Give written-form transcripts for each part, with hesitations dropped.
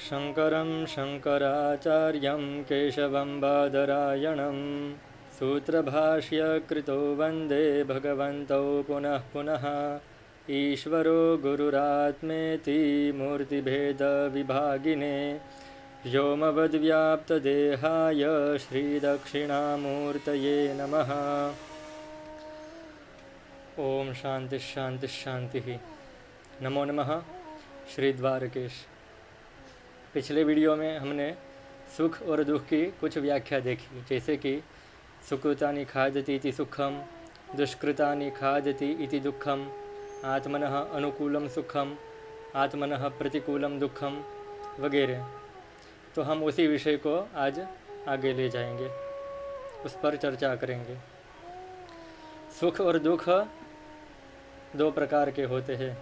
शङ्करं शङ्कराचार्यं केशवं बादरायणं सूत्रभाष्यकृतो वन्दे भगवन्तौ पुनः पुनः। ईश्वरो गुरुरात्मेति मूर्तिभेदविभागिने व्योमवद्व्याप्तदेहाय श्रीदक्षिणामूर्तये नमः। ओम शांति शांति शांति। नमो नमः श्री द्वारकेश। पिछले वीडियो में हमने सुख और दुख की कुछ व्याख्या देखी, जैसे कि सुकृतानि खादति इति सुखम, दुष्कृतानि खादति इति दुःखम, आत्मनः अनुकूलम सुखम, आत्मनः प्रतिकूलम दुःखम वगैरह। तो हम उसी विषय को आज आगे ले जाएंगे, उस पर चर्चा करेंगे। सुख और दुख दो प्रकार के होते हैं।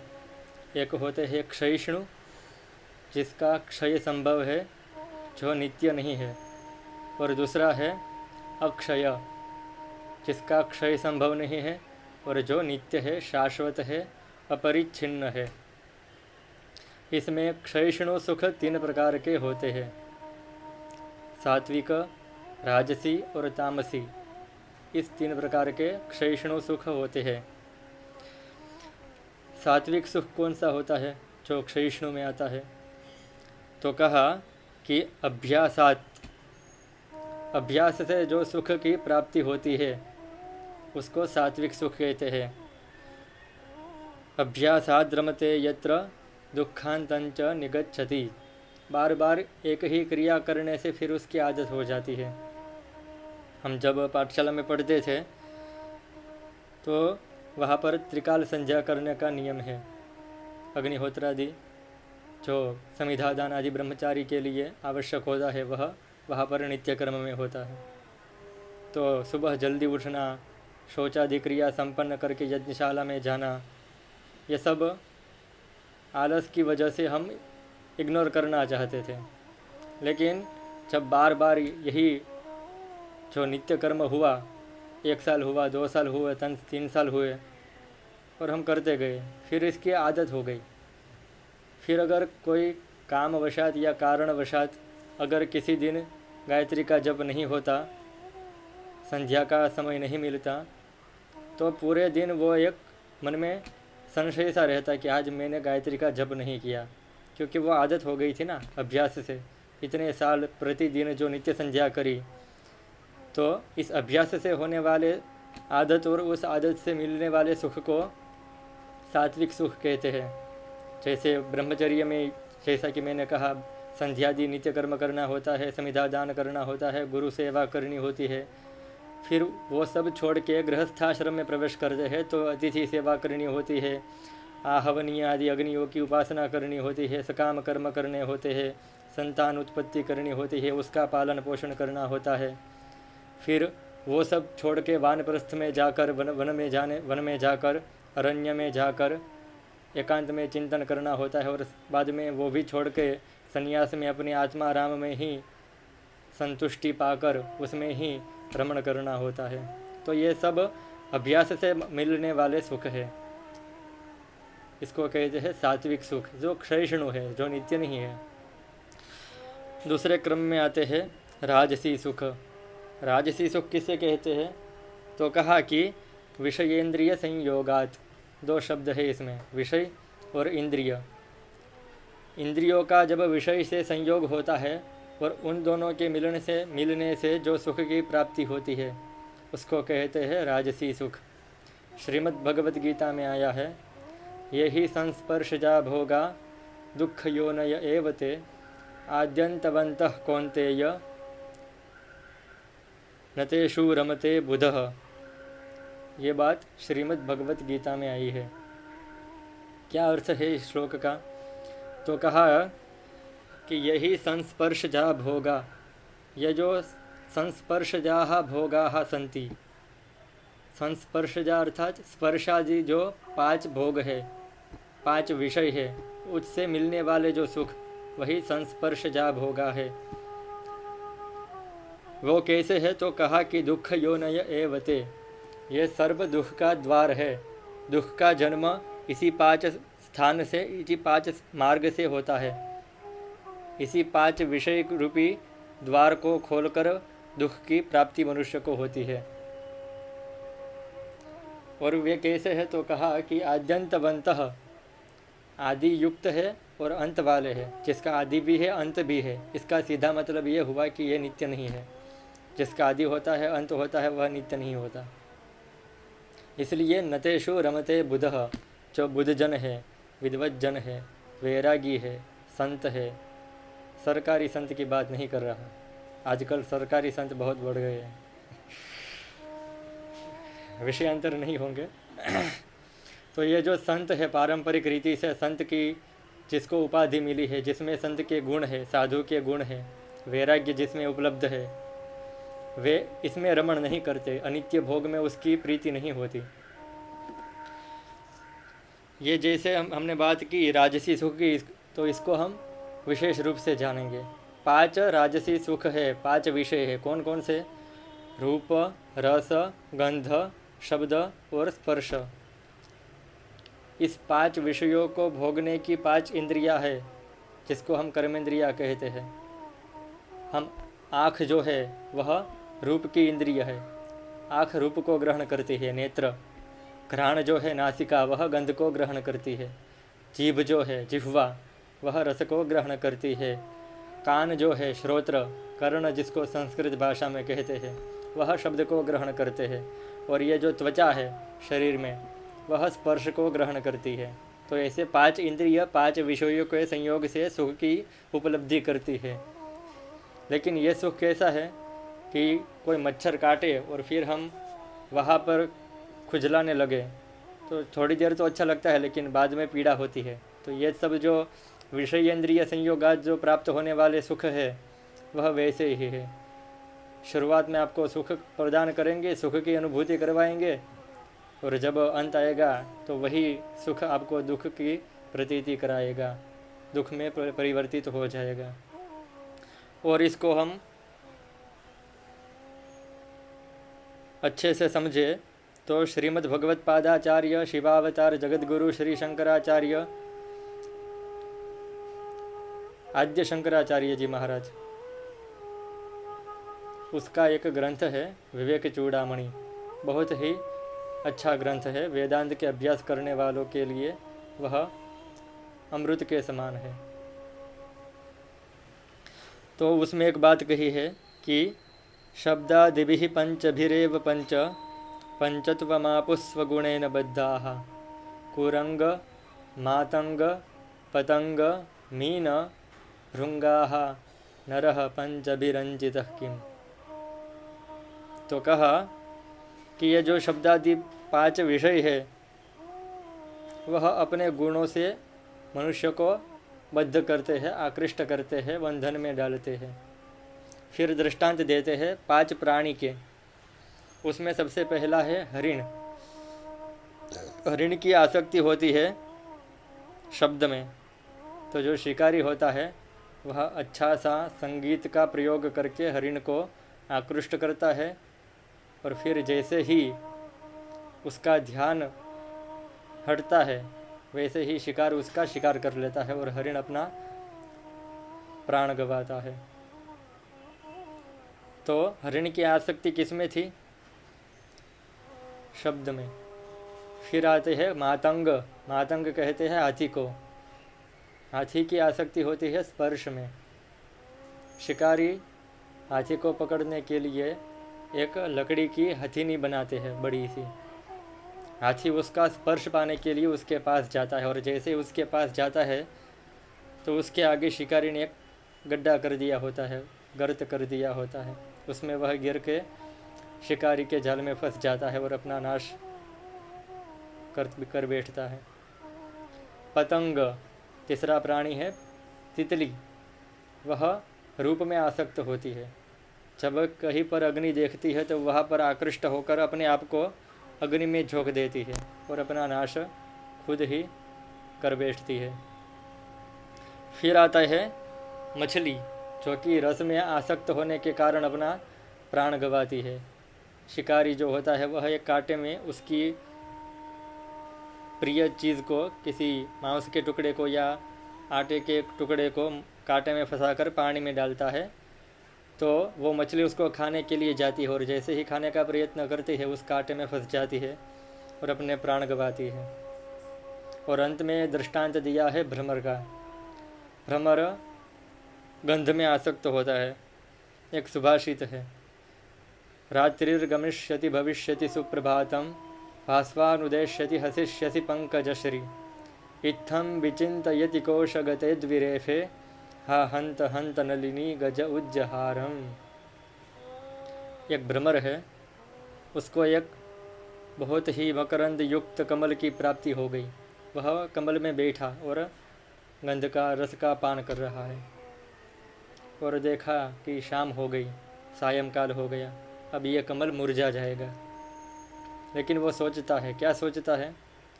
एक होते हैं क्षयिष्णु, जिसका क्षय संभव है, जो नित्य नहीं है, और दूसरा है अक्षय, जिसका क्षय संभव नहीं है और जो नित्य है, शाश्वत है, अपरिच्छिन्न है। इसमें क्षयिष्णु सुख तीन प्रकार के होते हैं: सात्विक, राजसी और तामसी। इस तीन प्रकार के क्षयिष्णु सुख होते हैं। सात्विक सुख कौन सा होता है जो क्षयिष्णु में आता है? तो कहा कि अभ्यास से जो सुख की प्राप्ति होती है उसको सात्विक सुख कहते हैं। अभ्यासाद् रमते यत्र दुःखान्तञ्च निगच्छति। बार बार एक ही क्रिया करने से फिर उसकी आदत हो जाती है। हम जब पाठशाला में पढ़ते थे तो वहाँ पर त्रिकाल संध्या करने का नियम है। अग्निहोत्र आदि जो समिधादान आदि ब्रह्मचारी के लिए आवश्यक होता है वह वहाँ पर नित्य कर्म में होता है। तो सुबह जल्दी उठना, शौचादि क्रिया संपन्न करके यज्ञशाला में जाना, ये सब आलस की वजह से हम इग्नोर करना चाहते थे। लेकिन जब बार बार यही जो नित्य कर्म हुआ, 1 साल हुआ, 2 साल हुए, 3 साल हुए, और हम करते गए, फिर इसकी आदत हो गई। फिर अगर कोई कामवशात या कारणवशात अगर किसी दिन गायत्री का जप नहीं होता, संध्या का समय नहीं मिलता, तो पूरे दिन वो एक मन में संशय सा रहता कि आज मैंने गायत्री का जप नहीं किया, क्योंकि वो आदत हो गई थी ना अभ्यास से। इतने साल प्रतिदिन जो नित्य संध्या करी, तो इस अभ्यास से होने वाले आदत और उस आदत से मिलने वाले सुख को सात्विक सुख कहते हैं। जैसे ब्रह्मचर्य में, जैसा कि मैंने कहा, संध्यादि नित्य कर्म करना होता है, समिधा दान करना होता है, गुरु सेवा करनी होती है। फिर वो सब छोड़ के गृहस्थाश्रम में प्रवेश करते हैं तो अतिथि सेवा करनी होती है, आहवनीय आदि अग्नियों की उपासना करनी होती है, सकाम कर्म करने होते हैं, संतान उत्पत्ति करनी होती है, उसका पालन पोषण करना होता है। फिर वो सब छोड़ के वानप्रस्थ में जाकर, वन में जाकर, अरण्य में जाकर एकांत में चिंतन करना होता है, और बाद में वो भी छोड़ के संन्यास में अपनी आत्मा राम में ही संतुष्टि पाकर उसमें ही रमण करना होता है। तो ये सब अभ्यास से मिलने वाले सुख है। इसको कहते हैं सात्विक सुख, जो क्षयिष्णु है, जो नित्य नहीं है। दूसरे क्रम में आते हैं राजसी सुख। राजसी सुख किसे कहते हैं? तो कहा कि विषयेंद्रिय संयोगात। 2 शब्द है इसमें, विषय और इंद्रिय। इंद्रियों का जब विषय से संयोग होता है और उन दोनों के मिलने से जो सुख की प्राप्ति होती है उसको कहते हैं राजसी सुख। श्रीमद् भगवद गीता में आया है, यही संस्पर्शजा भोगा दुख योनय एवते आद्यंतवंतः कौन्तेय नतेषु रमते बुधः। ये बात श्रीमद् भगवत गीता में आई है। क्या अर्थ है इस श्लोक का? तो कहा कि यही संस्पर्शजा भोगा, ये जो संस्पर्शजा भोगा सन्ति। संस्पर्शजा अर्थात स्पर्शादि जो 5 भोग है, 5 विषय है, उससे मिलने वाले जो सुख, वही संस्पर्शजा भोगा है। वो कैसे है? तो कहा कि दुख योनय एवते, ये सर्व दुख का द्वार है। दुख का जन्म इसी 5 स्थान से, इसी 5 मार्ग से होता है। इसी 5 विषय रूपी द्वार को खोलकर दुख की प्राप्ति मनुष्य को होती है। और वे कैसे है तो कहा कि आद्यंतवंतः, आदि युक्त है और अंत वाले है। जिसका आदि भी है अंत भी है, इसका सीधा मतलब ये हुआ कि ये नित्य नहीं है। जिसका आदि होता है अंत होता है वह नित्य नहीं होता। इसलिए नतेषु रमते बुधः, जो बुधजन है, विद्वज्जन है, वैरागी है, संत है। सरकारी संत की बात नहीं कर रहा, आजकल सरकारी संत बहुत बढ़ गए हैं, विषयांतर नहीं होंगे। तो ये जो संत है पारंपरिक रीति से संत की जिसको उपाधि मिली है, जिसमें संत के गुण है, साधु के गुण है, वैराग्य जिसमें उपलब्ध है, वे इसमें रमण नहीं करते, अनित्य भोग में उसकी प्रीति नहीं होती। ये जैसे हमने बात की राजसी सुख की, तो इसको हम विशेष रूप से जानेंगे। 5 राजसी सुख है, 5 विषय है। कौन कौन से? रूप, रस, गंध, शब्द और स्पर्श। इस 5 विषयों को भोगने की 5 इंद्रियां है, जिसको हम कर्मेंद्रियां कहते हैं। हम आँख जो है वह रूप की इंद्रिय है, आँख रूप को ग्रहण करती है। नेत्र, घ्राण जो है नासिका, वह गंध को ग्रहण करती है। जीभ जो है जिह्वा, वह रस को ग्रहण करती है। कान जो है श्रोत्र, कर्ण जिसको संस्कृत भाषा में कहते हैं, वह शब्द को ग्रहण करते हैं। और ये जो त्वचा है शरीर में, वह स्पर्श को ग्रहण करती है। तो ऐसे 5 इंद्रिय 5 विषयों के संयोग से सुख की उपलब्धि करती है। लेकिन ये सुख कैसा है कि कोई मच्छर काटे और फिर हम वहाँ पर खुजलाने लगे, तो थोड़ी देर तो अच्छा लगता है, लेकिन बाद में पीड़ा होती है। तो ये सब जो विषयेंद्रिय संयोगात जो प्राप्त होने वाले सुख है, वह वैसे ही है। शुरुआत में आपको सुख प्रदान करेंगे, सुख की अनुभूति करवाएंगे, और जब अंत आएगा तो वही सुख आपको दुख की प्रतीति कराएगा, दुख में परिवर्तित हो जाएगा। और इसको हम अच्छे से समझे तो श्रीमद् भगवत पादाचार्य शिवावतार जगद्गुरु श्री शंकराचार्य आद्य शंकराचार्य जी महाराज, उसका एक ग्रंथ है विवेक चूड़ामणि। बहुत ही अच्छा ग्रंथ है, वेदांत के अभ्यास करने वालों के लिए वह अमृत के समान है। तो उसमें एक बात कही है कि शब्दादिभिः पंचभिरेव पंच पंचत्वमापुस्वगुणेन बद्धाः कुरंग मातंग पतंग मीन भृंगाः नरः पंचभिरंजितः किम। तो कहा कि ये जो शब्दादि 5 विषय है, वह अपने गुणों से मनुष्य को बद्ध करते हैं, आकृष्ट करते हैं, बंधन में डालते हैं। फिर दृष्टांत देते हैं 5 प्राणी के। उसमें सबसे पहला है हरिण। हरिण की आसक्ति होती है शब्द में। तो जो शिकारी होता है वह अच्छा सा संगीत का प्रयोग करके हरिण को आकृष्ट करता है, और फिर जैसे ही उसका ध्यान हटता है वैसे ही शिकार उसका शिकार कर लेता है और हरिण अपना प्राण गंवाता है। तो हरिण की आसक्ति किस में थी? शब्द में। फिर आते हैं मातंग। मातंग कहते हैं हाथी को। हाथी की आसक्ति होती है स्पर्श में। शिकारी हाथी को पकड़ने के लिए एक लकड़ी की हथेनी बनाते हैं बड़ी सी। हाथी उसका स्पर्श पाने के लिए उसके पास जाता है, और जैसे उसके पास जाता है तो उसके आगे शिकारी ने एक गड्ढा कर दिया होता है, गर्त कर दिया होता है। उसमें वह गिर के शिकारी के जाल में फंस जाता है और अपना नाश कर बैठता है। पतंग तीसरा प्राणी है तितली। वह रूप में आसक्त होती है। जब कहीं पर अग्नि देखती है तो वहाँ पर आकृष्ट होकर अपने आप को अग्नि में झोंक देती है और अपना नाश खुद ही कर बैठती है। फिर आता है मछली, जो कि रस में आसक्त होने के कारण अपना प्राण गंवाती है। शिकारी जो होता है वह एक कांटे में उसकी प्रिय चीज़ को, किसी मांस के टुकड़े को या आटे के टुकड़े को कांटे में फंसाकर पानी में डालता है तो वो मछली उसको खाने के लिए जाती है, और जैसे ही खाने का प्रयत्न करती है उस कांटे में फंस जाती है और अपने प्राण गंवाती है। और अंत में दृष्टांत दिया है भ्रमर का। भ्रमर गंध में आसक्त होता है। एक सुभाषित है, रात्रिर्गमिष्यति भविष्यति सुप्रभातम भास्वानुदेश्यति हसिष्यसि पंकजश्री इत्थं विचिन्तयति कोशगते द्विरेफे हा हंत हंत नलिनी गज उज्जहारम। एक भ्रमर है, उसको एक बहुत ही मकरंद युक्त कमल की प्राप्ति हो गई। वह कमल में बैठा और गंध का रस का पान कर रहा है, और देखा कि शाम हो गई, सायंकाल हो गया, अब ये कमल मुरझा जाएगा। लेकिन वो सोचता है, क्या सोचता है?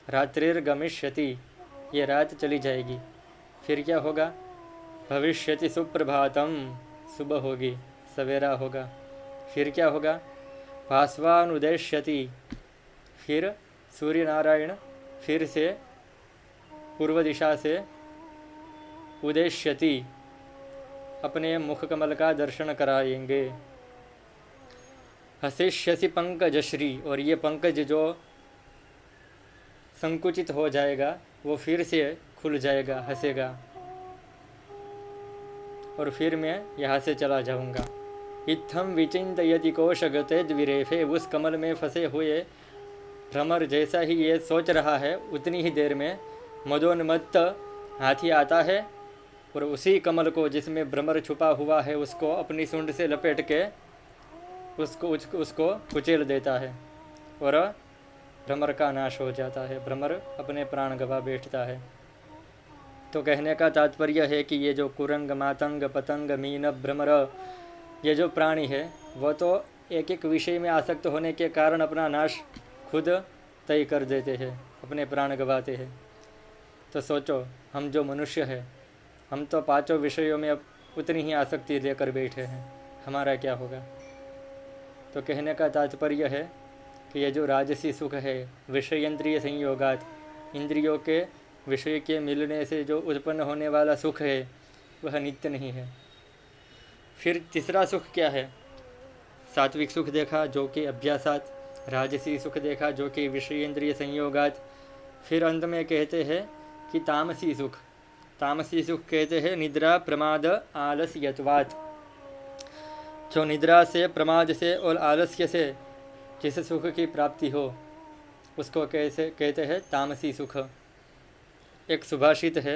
रात्रिर्गमिष्यति, ये रात चली जाएगी, फिर क्या होगा? भविष्यति सुप्रभातम, सुबह होगी, सवेरा होगा, फिर क्या होगा? भास्वानुदेश्यति, फिर सूर्य नारायण फिर से पूर्व दिशा से उदेश्यति, अपने मुख कमल का दर्शन कराएंगे। हसिष्यसि पंकजश्री, और ये पंकज जो संकुचित हो जाएगा वो फिर से खुल जाएगा, हंसेगा, और फिर मैं यहाँ से चला जाऊँगा। इत्थम विचिन्तयति कोशगते द्विरेफे, उस कमल में फंसे हुए भ्रमर जैसा ही ये सोच रहा है, उतनी ही देर में मदोन्मत्त हाथी आता है और उसी कमल को जिसमें भ्रमर छुपा हुआ है उसको अपनी सूंड से लपेट के उसको कुचल देता है और भ्रमर का नाश हो जाता है। भ्रमर अपने प्राण गंवा बैठता है। तो कहने का तात्पर्य है कि ये जो कुरंग, मातंग, पतंग, मीन, भ्रमर, ये जो प्राणी है वो तो एक एक विषय में आसक्त होने के कारण अपना नाश खुद तय कर देते हैं, अपने प्राण गंवाते हैं। तो सोचो, हम जो मनुष्य है, हम तो पांचों विषयों में अब उतनी ही आसक्ति लेकर बैठे हैं, हमारा क्या होगा? तो कहने का तात्पर्य है कि ये जो राजसी सुख है, विषयेंद्रिय संयोगात, इंद्रियों के विषय के मिलने से जो उत्पन्न होने वाला सुख है वह नित्य नहीं है। फिर तीसरा सुख क्या है? सात्विक सुख देखा जो कि अभ्यासात, राजसी सुख देखा जो कि विषयेंद्रिय संयोगात, फिर अंत में कहते हैं कि तामसी सुख। तामसी सुख कहते हैं निद्रा, प्रमाद, आलस्यत्वात्। जो निद्रा से, प्रमाद से और आलस्य से जिस सुख की प्राप्ति हो उसको कैसे कहते हैं? तामसी सुख। एक सुभाषित है,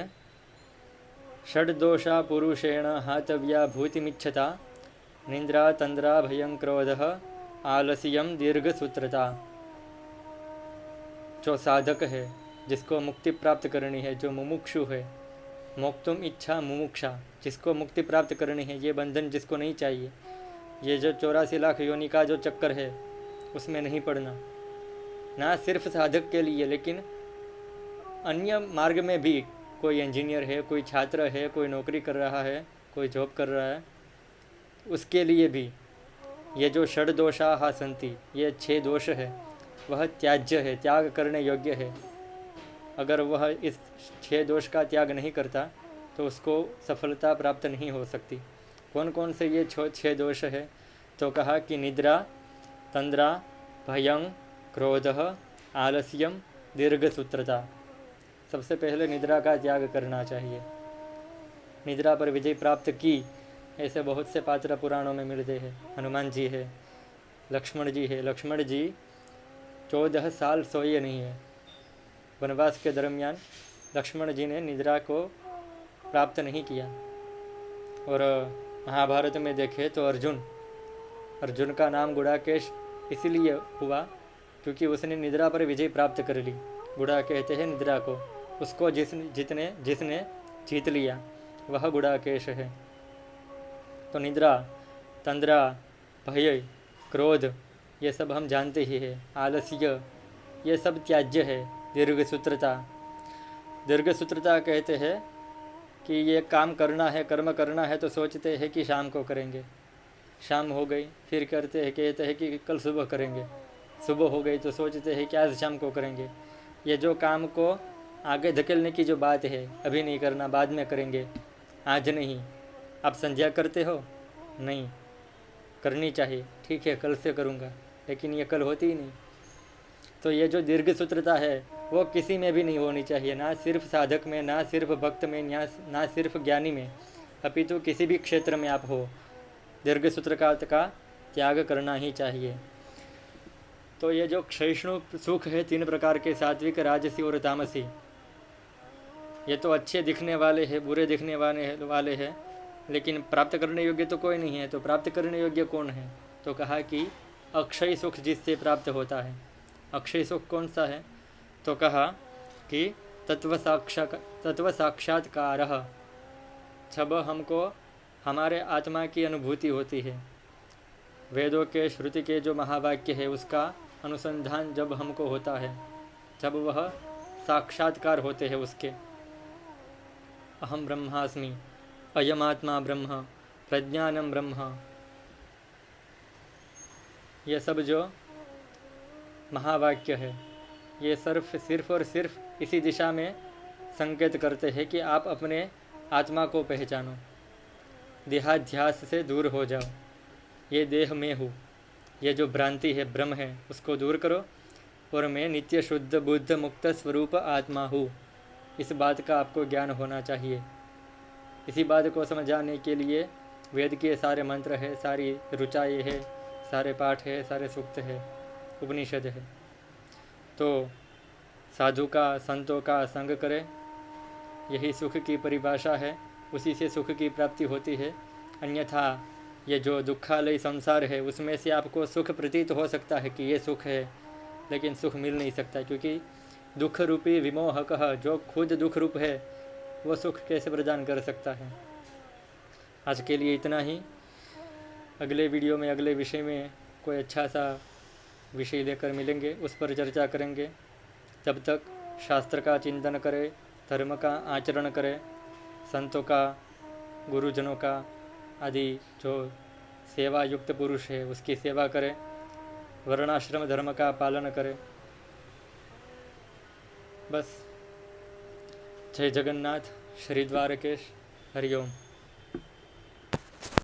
षड्दोषा पुरुषेण हातव्या भूतिमिच्छता निद्रा, तंद्रा, भयं, क्रोधः, आलस्यम, दीर्घसूत्रता। जो साधक है, जिसको मुक्ति प्राप्त करनी है, जो मुमुक्षु है, मोक्तुम इच्छा मुमुक्षा, जिसको मुक्ति प्राप्त करनी है, ये बंधन जिसको नहीं चाहिए, ये जो 84 लाख योनि का जो चक्कर है उसमें नहीं पड़ना, ना सिर्फ साधक के लिए लेकिन अन्य मार्ग में भी, कोई इंजीनियर है, कोई छात्र है, कोई नौकरी कर रहा है, कोई जॉब कर रहा है, उसके लिए भी ये जो षड दोषाः सन्ति, ये 6 दोष है, वह त्याज्य है, त्याग करने योग्य है। अगर वह इस 6 दोष का त्याग नहीं करता तो उसको सफलता प्राप्त नहीं हो सकती। कौन कौन से ये 6 दोष है? तो कहा कि निद्रा, तंद्रा, भयं, क्रोधः, आलस्यम, दीर्घसूत्रता। सबसे पहले निद्रा का त्याग करना चाहिए। निद्रा पर विजय प्राप्त की ऐसे बहुत से पात्र पुराणों में मिलते हैं। हनुमान जी है, लक्ष्मण जी है। लक्ष्मण जी 14 साल सोए नहीं है। वनवास के दरमियान लक्ष्मण जी ने निद्रा को प्राप्त नहीं किया। और महाभारत में देखें तो अर्जुन का नाम गुड़ाकेश इसीलिए हुआ क्योंकि उसने निद्रा पर विजय प्राप्त कर ली। गुड़ा कहते हैं निद्रा को, उसको जिसने जीत लिया वह गुड़ाकेश है। तो निद्रा, तंद्रा, भय, क्रोध ये सब हम जानते ही हैं। आलस्य ये सब त्याज्य है। दीर्घसूत्रता कहते हैं कि ये काम करना है, कर्म करना है तो सोचते हैं कि शाम को करेंगे, शाम हो गई फिर कहते हैं कि कल सुबह करेंगे, सुबह हो गई तो सोचते हैं कि आज शाम को करेंगे। ये जो काम को आगे धकेलने की जो बात है, अभी नहीं करना बाद में करेंगे, आज नहीं। आप संध्या करते हो? नहीं, करनी चाहिए, ठीक है कल से करूँगा, लेकिन ये कल होती ही नहीं। तो ये जो दीर्घ सूत्रता है वो किसी में भी नहीं होनी चाहिए, ना सिर्फ साधक में, ना सिर्फ भक्त में, ना सिर्फ ज्ञानी में, अपितु किसी भी क्षेत्र में आप हो, दीर्घ सूत्रता का त्याग करना ही चाहिए। तो ये जो क्षयिष्णु सुख है 3 प्रकार के, सात्विक, राजसी और तामसी, ये तो अच्छे दिखने वाले हैं, बुरे दिखने वाले हैं, लेकिन प्राप्त करने योग्य तो कोई नहीं है। तो प्राप्त करने योग्य कौन है? तो कहा कि अक्षय सुख जिससे प्राप्त होता है। अक्षय सुख कौन सा है? तो कहा कि तत्व साक्षात्कार, जब हमको हमारे आत्मा की अनुभूति होती है, वेदों के श्रुति के जो महावाक्य है उसका अनुसंधान जब हमको होता है, जब वह साक्षात्कार होते हैं उसके, अहम ब्रह्मास्मि, अयमात्मा ब्रह्म, प्रज्ञानम ब्रह्म, ये सब जो महावाक्य है ये सिर्फ और सिर्फ इसी दिशा में संकेत करते हैं कि आप अपने आत्मा को पहचानो, देहाध्यास से दूर हो जाओ, ये देह में हूँ, ये जो भ्रांति है भ्रम है उसको दूर करो, और मैं नित्य शुद्ध बुद्ध मुक्त स्वरूप आत्मा हूँ। इस बात का आपको ज्ञान होना चाहिए। इसी बात को समझाने के लिए वेद के सारे मंत्र है, सारी ऋचाएँ है, सारे पाठ है, सारे सूक्त है, उपनिषद है। तो साधु का, संतों का संग करें, यही सुख की परिभाषा है, उसी से सुख की प्राप्ति होती है। अन्यथा ये जो दुखालय संसार है उसमें से आपको सुख प्रतीत हो सकता है कि ये सुख है, लेकिन सुख मिल नहीं सकता, क्योंकि दुख रूपी विमोहक जो खुद दुख रूप है वो सुख कैसे प्रदान कर सकता है। आज के लिए इतना ही। अगले वीडियो में अगले विषय में कोई अच्छा सा विषय लेकर मिलेंगे, उस पर चर्चा करेंगे। तब तक शास्त्र का चिंतन करें, धर्म का आचरण करें, संतों का, गुरुजनों का आदि जो सेवा युक्त पुरुष है उसकी सेवा करें, वर्णाश्रम धर्म का पालन करें। बस। जय जगन्नाथ, श्री द्वारकेश, हरिओम।